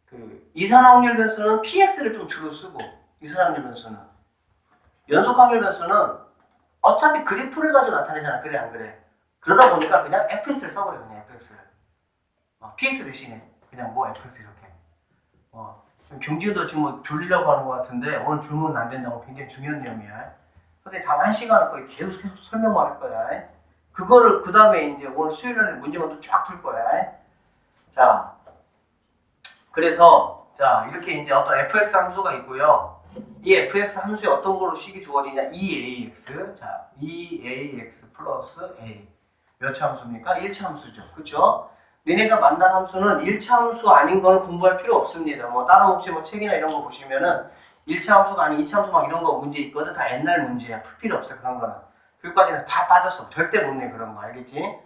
그 이산화황률 변수는 px를 좀 주로 쓰고 이산화황률 변수는 연속항률 변수는 어차피 그래프를 가지고 나타내잖아. 그래 안 그래? 그러다 보니까 그냥 fx를 써버려. 그냥 fx를. px 대신에 그냥 뭐 fx 이렇게. 경진도 지금 뭐 졸리려고 하는 것 같은데 오늘 줄문은 안 된다고. 굉장히 중요한 내용이야. 선생님 다음 1시간 거의 계속 설명만 할 거야. 그거를 그 다음에 이제 오늘 수요일에 문제만 또 쫙 풀 거야. 자, 그래서 자 이렇게 이제 어떤 fx 함수가 있고요. 이 fx 함수에 어떤 걸로 식이 주어지냐? 2ax. 자, 2ax 플러스 a. 몇 차 함수입니까? 1차 함수죠. 그렇죠? 너네가 만난 함수는 1차 함수 아닌 거는 공부할 필요 없습니다. 뭐 다른 혹시 뭐 책이나 이런 거 보시면은 1차 함수가 아닌 2차 함수 막 이런 거 문제 있거든. 다 옛날 문제야. 풀 필요 없어 그런 거는. 교육과정에서 다 빠졌어. 절대 못 내 그런 거. 알겠지?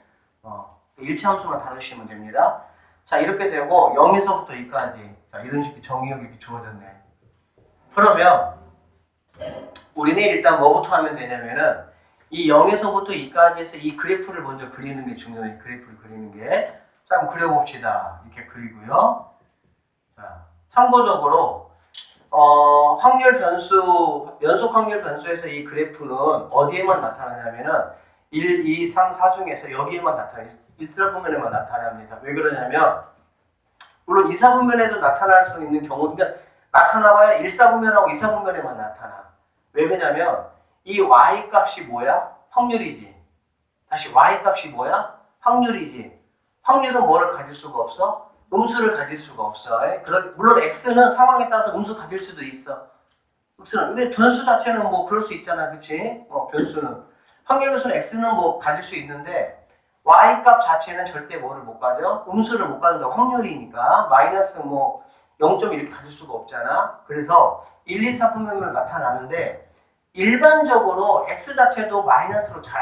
1차 함수만 다루시면 됩니다. 자, 이렇게 되고 0에서부터 2까지. 자, 이런 식의 정의역이 이렇게 주어졌네. 그러면 우리는 일단 뭐부터 하면 되냐면은 이 0에서부터 2까지 해서 이 그래프를 먼저 그리는 게 중요해. 그래프를 그리는 게. 자, 한번 그려봅시다. 이렇게 그리고요. 자, 참고적으로 확률 변수, 연속 확률 변수에서 이 그래프는 어디에만 나타나냐면은 1, 2, 3, 4 중에서 여기에만 나타나요. 1, 4분면에만 나타납니다. 왜 그러냐면 물론 2, 4분면에도 나타날 수 있는 경우, 그러니까 나타나봐야 1, 4분면하고 2, 4분면에만 나타나. 왜 그러냐면 이 y 값이 뭐야? 확률이지. 다시 y 값이 뭐야? 확률이지. 확률은 뭐를 가질 수가 없어? 음수를 가질 수가 없어. 물론 x는 상황에 따라서 음수 가질 수도 있어. x는 근데 변수 자체는 뭐 그럴 수 있잖아, 그렇지? 변수는 확률 변수는 x는 뭐 가질 수 있는데 y 값 자체는 절대 뭐를 못 가져? 음수를 못 가진다. 확률이니까 마이너스 뭐 0점 이렇게 가질 수가 없잖아. 그래서 1, 2, 4분면으로 나타나는데 일반적으로 x 자체도 마이너스로 잘